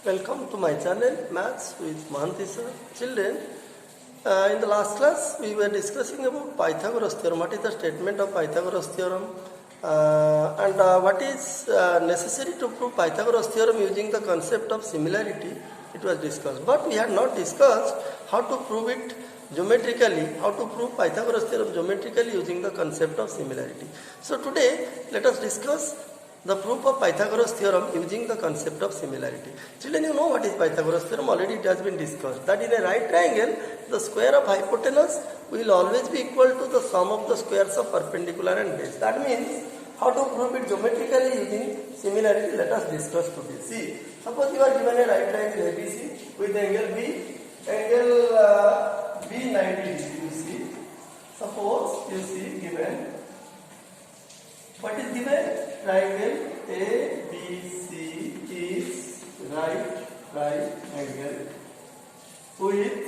Welcome to my channel Maths with Mahanti sir. Children, in the last class we were discussing about Pythagoras theorem. What is the statement of Pythagoras theorem and what is necessary to prove Pythagoras theorem using the concept of similarity. It was discussed, but we had not discussed how to prove it geometrically, how to prove Pythagoras theorem geometrically using the concept of similarity. So today let us discuss the proof of Pythagoras theorem using the concept of similarity. Children, you know what is Pythagoras theorem? Already it has been discussed. That in a right triangle, the square of hypotenuse will always be equal to the sum of the squares of perpendicular and base. That means, how to prove it geometrically using similarity, let us discuss today. See, suppose you are given a right triangle ABC with angle B, B 90 degrees, you see. Suppose you see given, what is given? Triangle ABC is right angle with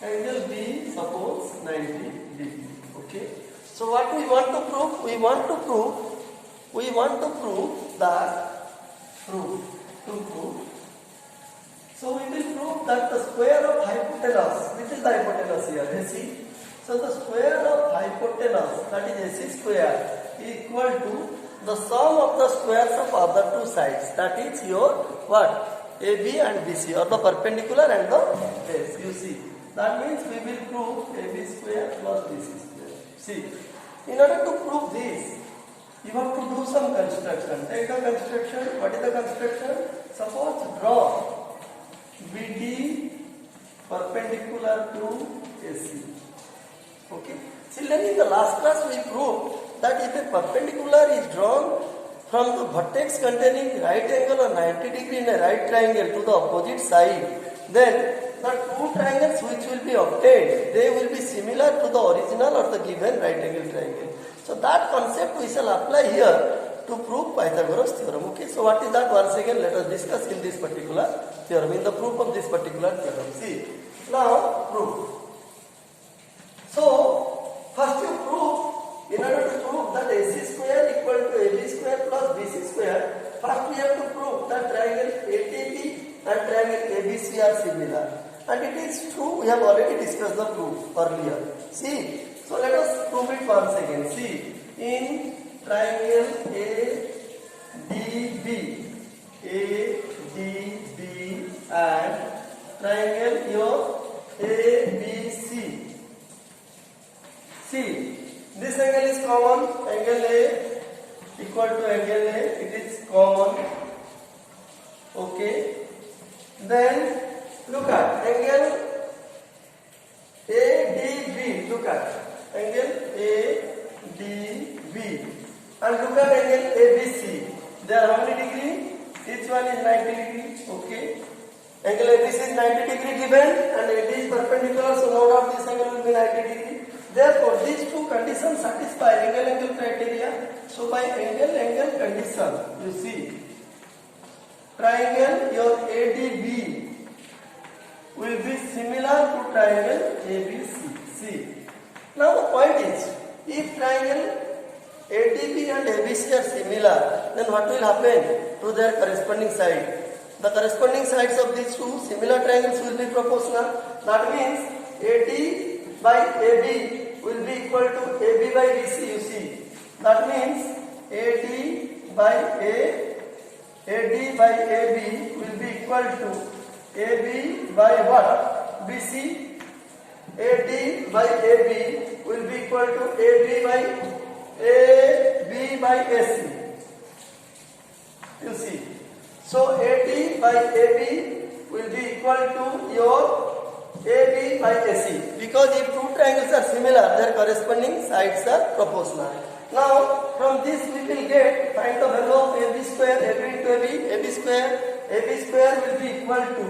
angle B, suppose 90 degree. Okay. So what we want to prove? We want to prove that So we will prove that the square of hypotenuse, which is the hypotenuse here, AC. So the square of hypotenuse, that is AC square, is equal to the sum of the squares of other two sides. That is your what? AB and BC, or the perpendicular and the base. You see. That means we will prove AB square plus BC square. See. In order to prove this, you have to do some construction. Take a construction. What is the construction? Suppose draw BD perpendicular to AC. Okay. Children, in the last class we proved that if a perpendicular is drawn from the vertex containing right angle or 90 degree in a right triangle to the opposite side, then the two triangles which will be obtained, they will be similar to the original or the given right angle triangle. So that concept we shall apply here to prove Pythagoras theorem. Okay, so what is that? Once again let us discuss in this particular theorem, in the proof of this particular theorem. See, now proof. So, first you prove, in order to prove that AC square equal to AB square plus BC square, first we have to prove that triangle ATB and triangle ABC are similar. And it is true, we have already discussed the proof earlier. See, so let us prove it once again. See, in triangle ADB and triangle your ABC. See, this angle is common, angle A equal to angle A, it is common. Okay. Then look at angle ADB, look at angle ADB and look at angle ABC. They are how many degree? Each one is 90 degree. Okay. Angle ABC is 90 degree given and AD is perpendicular, so no doubt this angle will be 90 degree. Therefore, these two conditions satisfy angle criteria. So, by angle condition, you see, triangle your ADB will be similar to triangle ABC. See. Now, the point is, if triangle ADB and ABC are similar, then what will happen to their corresponding side? The corresponding sides of these two similar triangles will be proportional. That means AD by AB will be equal to AB by BC, you see. That means AD by AB will be equal to AB by what? BC. AD by AB will be equal to AB by AC. You see. So AD by AB will be equal to your AB by AC, because if two triangles are similar, their corresponding sides are proportional. Now, from this we will find the value of AB square, AB into AB square will be equal to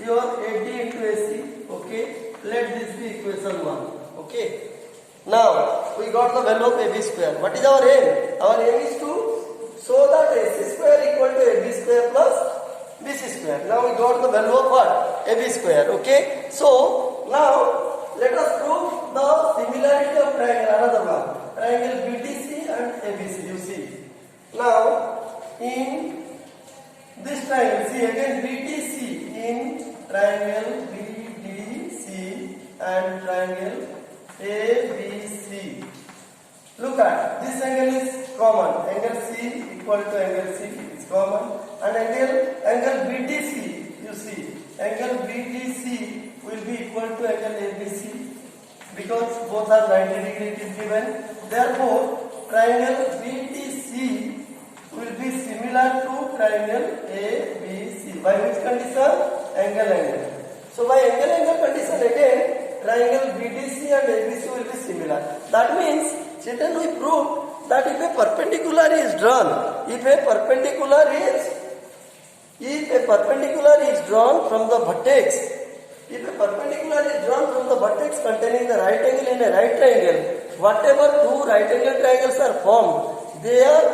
your AD into AC. Okay, let this be equation 1. Okay, now we got the value of AB square. What is our aim? Our aim is to show that AC square equal to AB square plus BC square. Now we got the value of what? AB square. Okay. So now let us prove the similarity of triangle. Another one. Triangle BDC and ABC. You see. Now in This triangle, see again BDC in triangle BDC and triangle ABC. Look at this angle is common. Angle C equal to angle C is common, and angle BDC, you see, angle BDC will be equal to angle ABC because both are 90 degree it is given. Therefore, triangle BDC will be similar to triangle ABC. By which condition? Angle. So by angle condition again, triangle BDC and ABC will be similar. That means, children, we proved that if a perpendicular is drawn, if a perpendicular is drawn from the vertex, if a perpendicular is drawn from the vertex containing the right angle in a right triangle, whatever two right angle triangles are formed, they are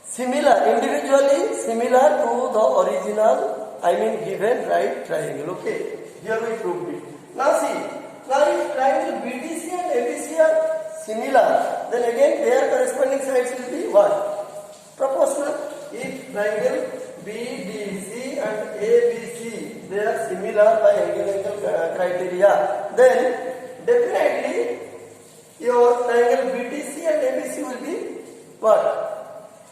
similar, individually similar to the original, given right triangle. Okay, here we proved it. Now see, if triangle BDC and ABC are similar, then again their corresponding sides will be what? Proportional. If triangle BDC and ABC, they are similar by angle criteria, then definitely your triangle BDC and ABC will be what?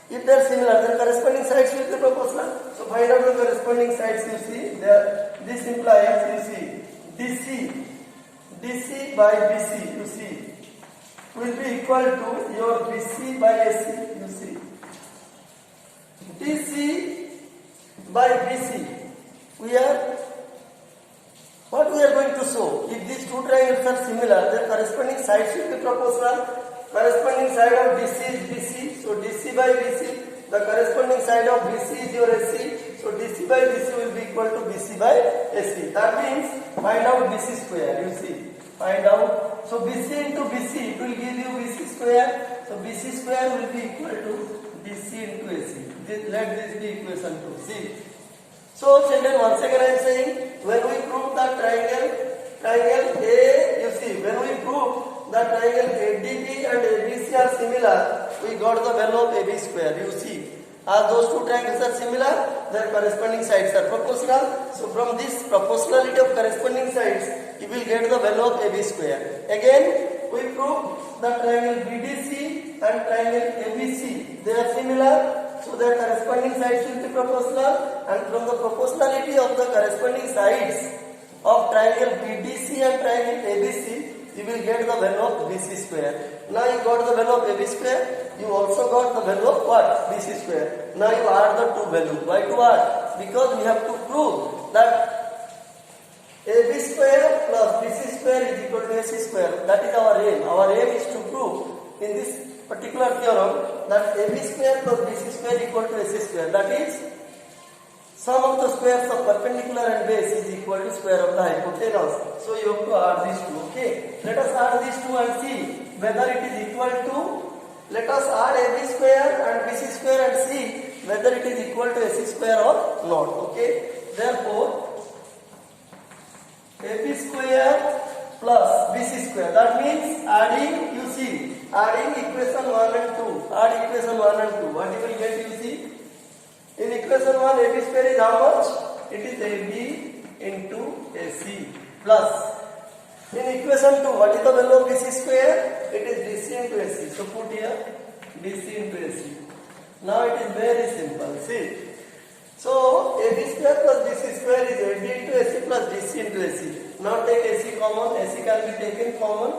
If they are similar, then corresponding sides will be proportional. So find out the corresponding sides. You see, this implies, you see, DC by BC, you see, will be equal to your BC by AC, you see. DC by BC, what we are going to show, if these two triangles are similar, their corresponding sides will be proportional. Corresponding side of DC is BC, so DC by BC, the corresponding side of BC is your AC, so DC by BC will be equal to BC by AC. That means, find out BC square, you see, find out. So BC into BC, it will give you BC square, so BC square will be equal to BC into AC. Let this be equation 2, see. So children, once again I am saying, when we prove that triangle A, you see, when we prove that triangle ADB and ABC are similar, we got the value of AB square, you see. As those two triangles are similar, their corresponding sides are proportional. So from this proportionality of corresponding sides, you will get the value of AB square. Again, we prove that triangle BDC and triangle ABC, they are similar. So their corresponding sides will be proportional, and from the proportionality of the corresponding sides of triangle BDC and triangle ABC, you will get the value of BC square. Now you got the value of AB square, you also got the value of what? BC square. Now you add the two values. Why to add? Because we have to prove that AB square plus BC square is equal to AC square. That is our aim. Our aim is to prove in this particular theorem that AB square plus BC square equal to AC square. That is, sum of the squares of perpendicular and base is equal to square of the hypotenuse. So you have to add these two. Okay. Let us add these two and see whether it is equal to. Let us add AB square and BC square and see whether it is equal to AC square or not. Okay. Therefore, AB square plus BC square. That means adding, you see, adding equation 1 and 2. Add equation 1 and 2. What you will get, you see? In equation 1, AB square is how much? It is AB into AC plus. In equation 2, what is the value of BC square? It is DC into AC. So put here DC into AC. Now it is very simple. See. So AB square plus BC square is AB into AC plus DC into AC. Now take AC common. AC can be taken common.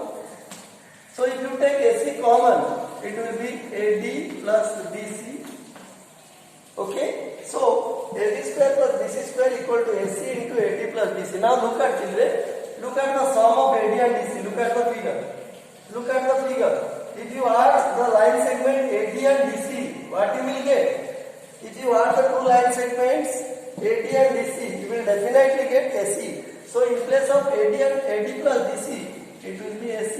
So if you take AC common, it will be AD plus DC. Okay. So AD square plus BC square equal to AC into AD plus DC. Now look at children. Look at the sum of AD and DC. Look at the figure. Look at the figure. If you add the line segment AD and DC, what you will get? If you add the two line segments AD and DC, you will definitely get AC. So in place of AD plus DC, it will be AC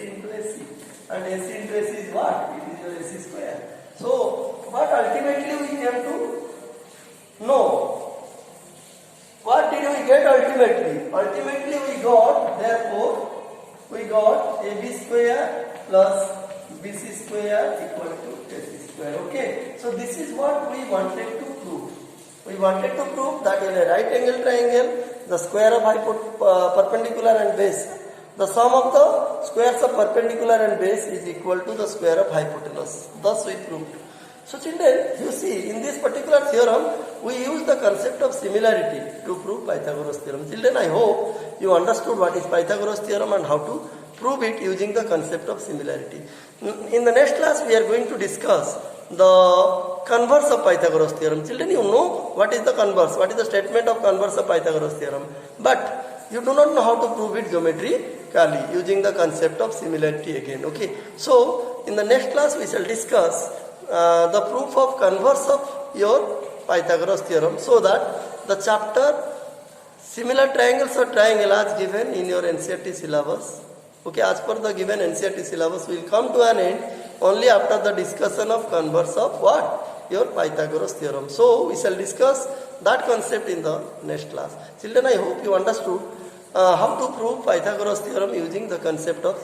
into AC. And AC into AC is what? It is your AC square. So what ultimately we came to know? What did we get ultimately? Ultimately we got, therefore, we got AB square plus BC square equal to AC square. Okay. So this is what we wanted to prove. wanted to prove that in a right angle triangle, the square of perpendicular and base, the sum of the squares of perpendicular and base is equal to the square of hypotenuse. Thus we proved. So children, you see, in this particular theorem, we use the concept of similarity to prove Pythagoras theorem. Children, I hope you understood what is Pythagoras theorem and how to prove it using the concept of similarity. In the next class, we are going to discuss the converse of Pythagoras theorem. Children, you know what is the converse, what is the statement of converse of Pythagoras theorem. But you do not know how to prove it geometrically using the concept of similarity again. Okay. So, in the next class, we shall discuss the proof of converse of your Pythagoras theorem, so that the chapter similar triangles or triangle as given in your NCERT syllabus, okay, as per the given NCERT syllabus, will come to an end only after the discussion of converse of what? Your Pythagoras theorem. So we shall discuss that concept in the next class. Children, I hope you understood how to prove Pythagoras theorem using the concept of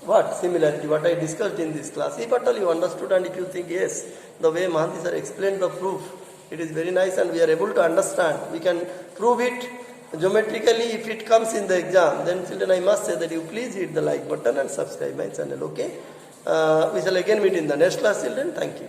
what? Similarity, what I discussed in this class. If at all you understood, and if you think yes, the way Mahanti sir explained the proof, it is very nice and we are able to understand, we can prove it geometrically if it comes in the exam, then children, I must say that you please hit the like button and subscribe my channel. Okay, we shall again meet in the next class, children. Thank you.